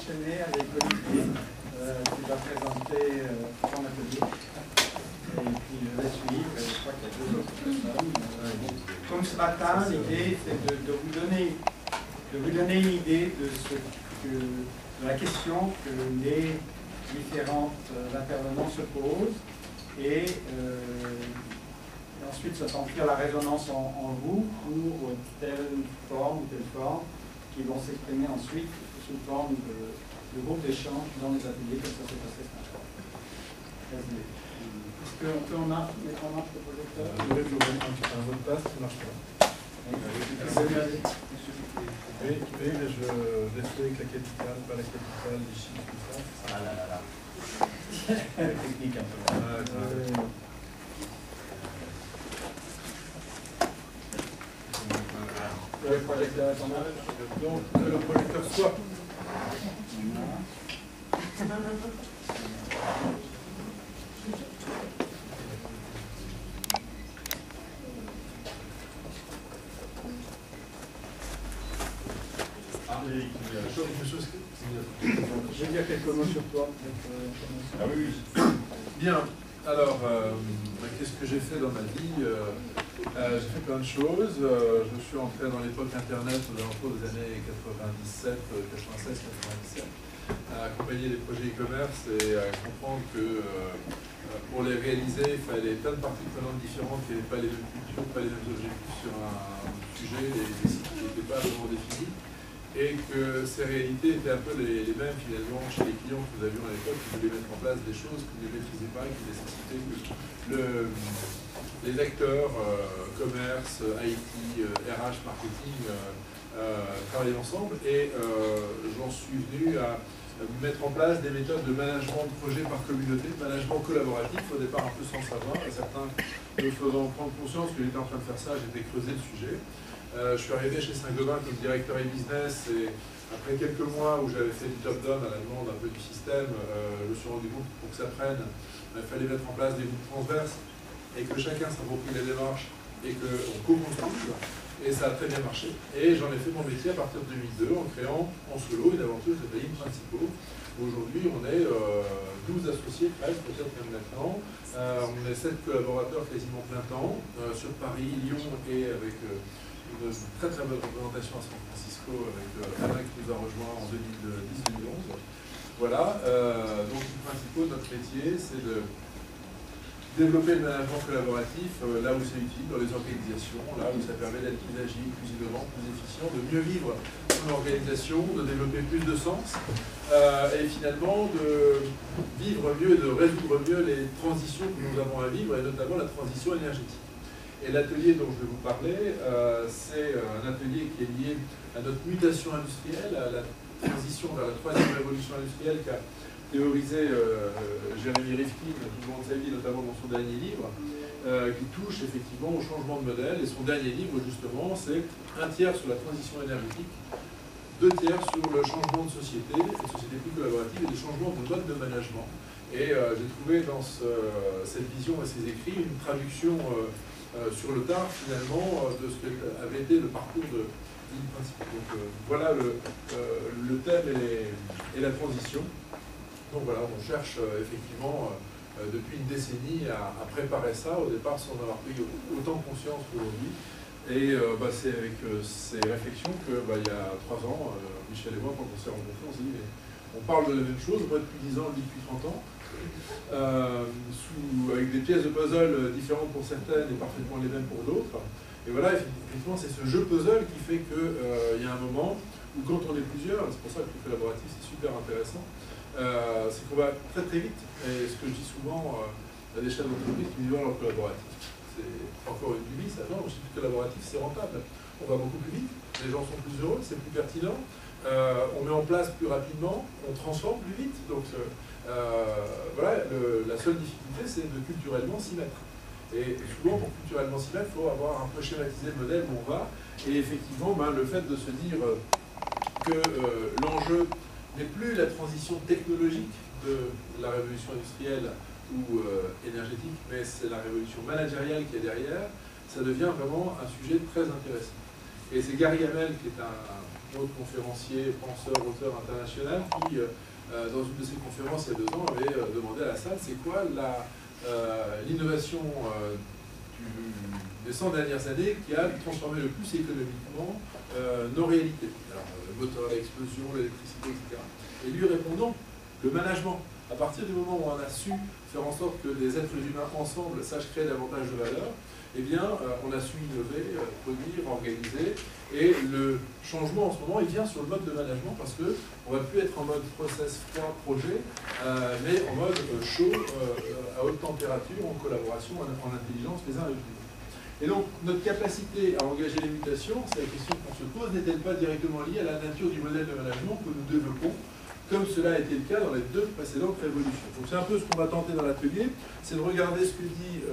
enchaîner avec Olivier, qui va présenter son atelier. Et puis je vais suivre, et je crois qu'il y a 2 autres personnes. Comme ce matin, l'idée c'est de vous donner une idée de la question que les différents intervenants se posent et ensuite se sentir la résonance en vous pour telle forme qui vont s'exprimer ensuite sous forme de groupe d'échange dans les ateliers, comme ça s'est passé ce matin. Est-ce qu'on peut mettre en marche le projecteur? Oui, je vois un mot de passe qui ne marche pas. Oui, mais je laisse avec la capitale, pas la capitale, les chiffres, tout ça. Ah là là là. Technique un peu. Le projecteur est en marche. Donc, le projecteur soit. Je vais dire quelques mots sur toi. Ah oui, oui. Bien. Alors, qu'est-ce que j'ai fait dans ma vie? J'ai fait plein de choses. Je suis entré dans l'époque Internet aux alentours des années 97, 96, 97, à accompagner des projets e-commerce et à comprendre que pour les réaliser, il fallait plein de parties prenantes différentes qui n'avaient pas les mêmes cultures, pas les mêmes objectifs sur un sujet, des sites qui n'étaient pas vraiment définis. Et que ces réalités étaient un peu les mêmes finalement chez les clients que nous avions à l'époque, qui voulaient mettre en place des choses qu'ils ne maîtrisaient pas et qui nécessitaient que les acteurs, commerce, IT, RH, marketing, travaillent ensemble. Et j'en suis venu à mettre en place des méthodes de management de projet par communauté, de management collaboratif, au départ un peu sans savoir, et certains me faisant prendre conscience que j'étais en train de faire ça, j'étais creusé le sujet. Je suis arrivé chez Saint-Gobain comme directeur e-business et après quelques mois où j'avais fait du top-down à la demande un peu du système, je me suis rendu compte que pour que ça prenne, il fallait mettre en place des groupes transverses et que chacun s'approprie les démarches et qu'on co-construise. Et ça a très bien marché. Et j'en ai fait mon métier à partir de 2002 en créant en solo une aventure qui s'appelle Principaux. Aujourd'hui, on est 12 associés presque, peut-être même maintenant. On est 7 collaborateurs quasiment plein temps sur Paris, Lyon et avec une très très bonne représentation à San Francisco avec Alain qui nous a rejoint en 2010-2011. Voilà, donc les principaux de notre métier, c'est de développer le management collaboratif là où c'est utile, dans les organisations, là où ça permet d'être plus agile, plus innovant, plus efficient, de mieux vivre son organisation, de développer plus de sens et finalement de vivre mieux et de résoudre mieux les transitions que nous avons à vivre et notamment la transition énergétique. Et l'atelier dont je vais vous parler, c'est un atelier qui est lié à notre mutation industrielle, à la transition vers la 3e révolution industrielle qu'a théorisé Jérémy Rifkin tout au long de sa vie, notamment dans son dernier livre, qui touche effectivement au changement de modèle. Et son dernier livre, justement, c'est 1 tiers sur la transition énergétique, 2 tiers sur le changement de société, une société plus collaborative et des changements de mode de management. Et j'ai trouvé dans cette vision et ces écrits une traduction sur le tard, finalement, de ce qu'avait été le parcours de Principaux. Donc voilà le thème et la transition. Donc voilà, on cherche effectivement depuis une décennie à préparer ça, au départ sans avoir pris autant conscience qu'aujourd'hui. Et c'est avec ces réflexions que il y a 3 ans, Michel et moi, quand on s'est rencontrés, on s'est dit mais on parle de la même chose, moi depuis 10 ans, lui depuis 30 ans. Avec des pièces de puzzle différentes pour certaines et parfaitement les mêmes pour d'autres. Et voilà, effectivement, c'est ce jeu puzzle qui fait qu'il y a un moment où quand on est plusieurs, c'est pour ça que le collaboratif c'est super intéressant, c'est qu'on va très très vite. Et ce que je dis souvent à des chefs d'entreprise qui vivent leur collaboratif, c'est encore une lubie, ça non, je dis que collaboratif c'est rentable. On va beaucoup plus vite, les gens sont plus heureux, c'est plus pertinent, on met en place plus rapidement, on transforme plus vite. Donc voilà, la seule difficulté, c'est de culturellement s'y mettre. Et souvent, pour culturellement s'y mettre, il faut avoir un peu schématisé le modèle où on va. Et effectivement, le fait de se dire que l'enjeu n'est plus la transition technologique de la révolution industrielle ou énergétique, mais c'est la révolution managériale qui est derrière, ça devient vraiment un sujet très intéressant. Et c'est Gary Hamel, qui est un autre conférencier, penseur, auteur international, qui, dans une de ses conférences il y a 2 ans, avait demandé à la salle c'est quoi l'innovation des 100 dernières années qui a transformé le plus économiquement nos réalités. Alors, le moteur à explosion, l'électricité, etc. Et lui répondant, le management. À partir du moment où on a su faire en sorte que les êtres humains ensemble sachent créer davantage de valeur, eh bien, on a su innover, produire, organiser. Et le changement en ce moment, il vient sur le mode de management parce qu'on ne va plus être en mode process froid projet, mais en mode chaud, à haute température, en collaboration, en intelligence les uns avec les autres. Et donc, notre capacité à engager les mutations, c'est la question qu'on se pose, n'est-elle pas directement liée à la nature du modèle de management que nous développons, comme cela a été le cas dans les 2 précédentes révolutions. Donc c'est un peu ce qu'on va tenter dans l'atelier, c'est de regarder ce que dit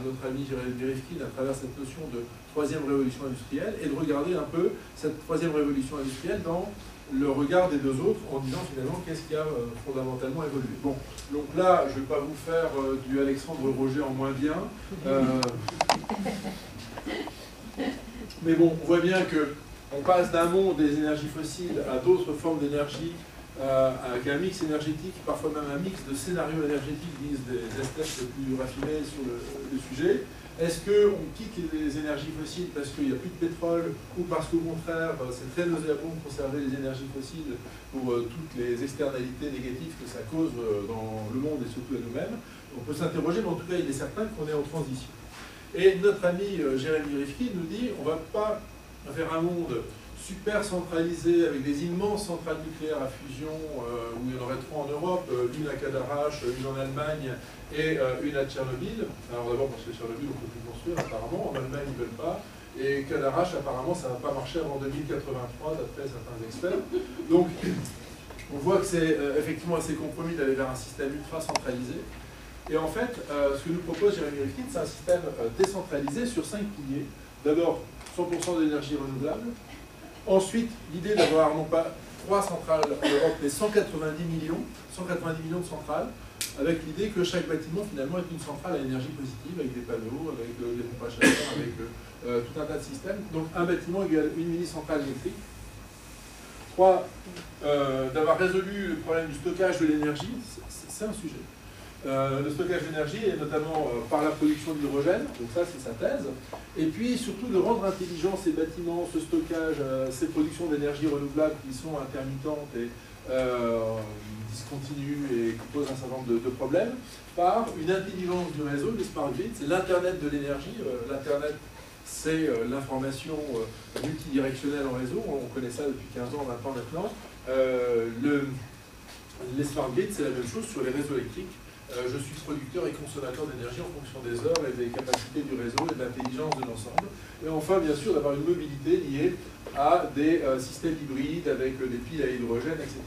notre ami Jérémy Rifkin à travers cette notion de 3e révolution industrielle, et de regarder un peu cette 3e révolution industrielle dans le regard des 2 autres, en disant finalement qu'est-ce qui a fondamentalement évolué. Bon, donc là, je ne vais pas vous faire du Alexandre Roger en moins bien, mais bon, on voit bien qu'on passe d'un monde des énergies fossiles à d'autres formes d'énergie, avec un mix énergétique, parfois même un mix de scénarios énergétiques, disent des esthètes les plus raffinés sur le sujet. Est-ce qu'on quitte les énergies fossiles parce qu'il n'y a plus de pétrole, ou parce qu'au contraire, c'est très nauséabond de conserver les énergies fossiles pour toutes les externalités négatives que ça cause dans le monde et surtout à nous-mêmes? On peut s'interroger, mais en tout cas, il est certain qu'on est en transition. Et notre ami Jérémy Rifkin nous dit, on ne va pas faire un monde super centralisé avec des immenses centrales nucléaires à fusion où il y en aurait 3 en Europe, une à Cadarache, une en Allemagne et une à Tchernobyl. Alors d'abord parce que Tchernobyl on ne peut plus construire apparemment, en Allemagne ils ne veulent pas, et Cadarache apparemment ça ne va pas marcher avant 2083 d'après certains experts. Donc on voit que c'est effectivement assez compromis d'aller vers un système ultra centralisé. Et en fait, ce que nous propose Jérémy Rifkin, c'est un système décentralisé sur 5 piliers. D'abord 100% d'énergie renouvelable. Ensuite, l'idée d'avoir non pas 3 centrales en Europe, mais 190 millions de centrales, avec l'idée que chaque bâtiment finalement est une centrale à énergie positive, avec des panneaux, avec des pompes à chaleur, avec tout un tas de systèmes. Donc un bâtiment égale une mini-centrale électrique. 3, d'avoir résolu le problème du stockage de l'énergie, c'est un sujet. Le stockage d'énergie, et notamment par la production d'hydrogène, donc ça c'est sa thèse, et puis surtout de rendre intelligents ces bâtiments, ce stockage, ces productions d'énergie renouvelable qui sont intermittentes et discontinues et qui posent un certain nombre de problèmes, par une intelligence du réseau, les smart grids, c'est l'internet de l'énergie. L'internet, c'est l'information multidirectionnelle en réseau, on connaît ça depuis 15 ans, 20 ans maintenant. Les smart grids, c'est la même chose sur les réseaux électriques. Je suis producteur et consommateur d'énergie en fonction des heures et des capacités du réseau et de l'intelligence de l'ensemble. Et enfin, bien sûr, d'avoir une mobilité liée à des systèmes hybrides avec des piles à hydrogène, etc.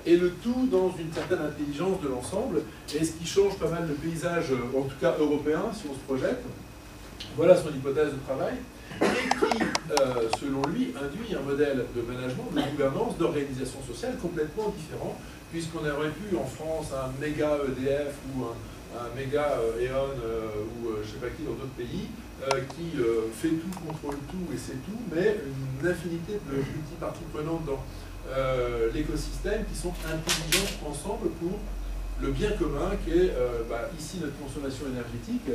Et le tout dans une certaine intelligence de l'ensemble, et ce qui change pas mal le paysage, en tout cas européen, si on se projette. Voilà son hypothèse de travail, et qui, selon lui, induit un modèle de management, de gouvernance, d'organisation sociale complètement différent, puisqu'on aurait pu en France un méga EDF ou un méga E.ON ou je ne sais pas qui dans d'autres pays qui fait tout, contrôle tout et c'est tout, mais une infinité de multi-parties prenantes dans l'écosystème qui sont intelligents ensemble pour le bien commun qui est ici notre consommation énergétique,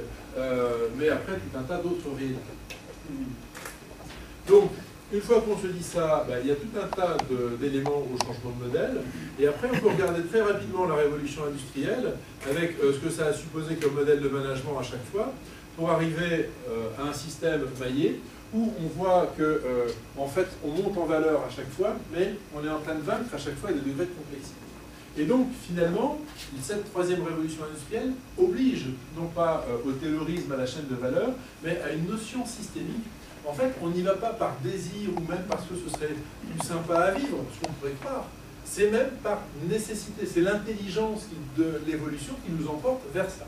mais après tout un tas d'autres réalités. Donc, une fois qu'on se dit ça, il y a tout un tas d'éléments au changement de modèle. Et après, on peut regarder très rapidement la révolution industrielle, avec ce que ça a supposé comme modèle de management à chaque fois, pour arriver à un système maillé, où on voit que, en fait, on monte en valeur à chaque fois, mais on est en train de vaincre à chaque fois des degrés de complexité. Et donc, finalement, cette 3e révolution industrielle oblige, non pas au taylorisme, à la chaîne de valeur, mais à une notion systémique. En fait, on n'y va pas par désir ou même parce que ce serait plus sympa à vivre, ce qu'on pourrait croire. C'est même par nécessité. C'est l'intelligence de l'évolution qui nous emporte vers ça.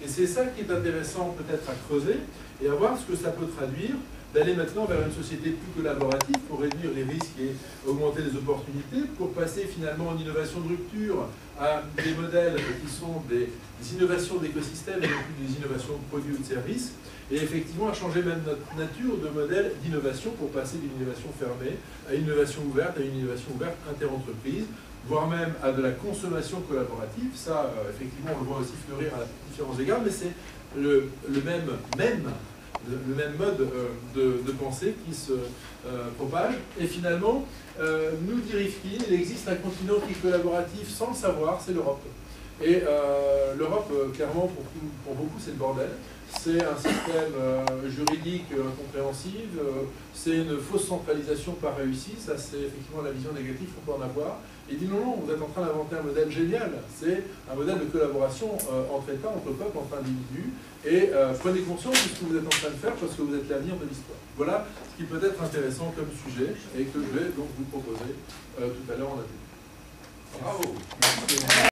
Et c'est ça qui est intéressant peut-être à creuser et à voir ce que ça peut traduire d'aller maintenant vers une société plus collaborative pour réduire les risques et augmenter les opportunités, pour passer finalement en innovation de rupture à des modèles qui sont des innovations d'écosystème et non plus des innovations de produits ou de services, et effectivement à changer même notre nature de modèle d'innovation pour passer d'une innovation fermée à une innovation ouverte, à une innovation ouverte interentreprise, voire même à de la consommation collaborative. Ça, effectivement, on le voit aussi fleurir à différents égards, mais c'est le même mode de pensée qui se propage. Et finalement, nous dit Rifkin, il existe un continent qui est collaboratif sans le savoir, c'est l'Europe. Et l'Europe, clairement, pour beaucoup, c'est le bordel. C'est un système juridique incompréhensible, c'est une fausse centralisation pas réussie, ça c'est effectivement la vision négative qu'on peut en avoir. Il dit non, vous êtes en train d'inventer un modèle génial, c'est un modèle de collaboration entre États, entre peuples, entre individus, et prenez conscience de ce que vous êtes en train de faire parce que vous êtes l'avenir de l'histoire. Voilà ce qui peut être intéressant comme sujet et que je vais donc vous proposer tout à l'heure en atelier. Bravo.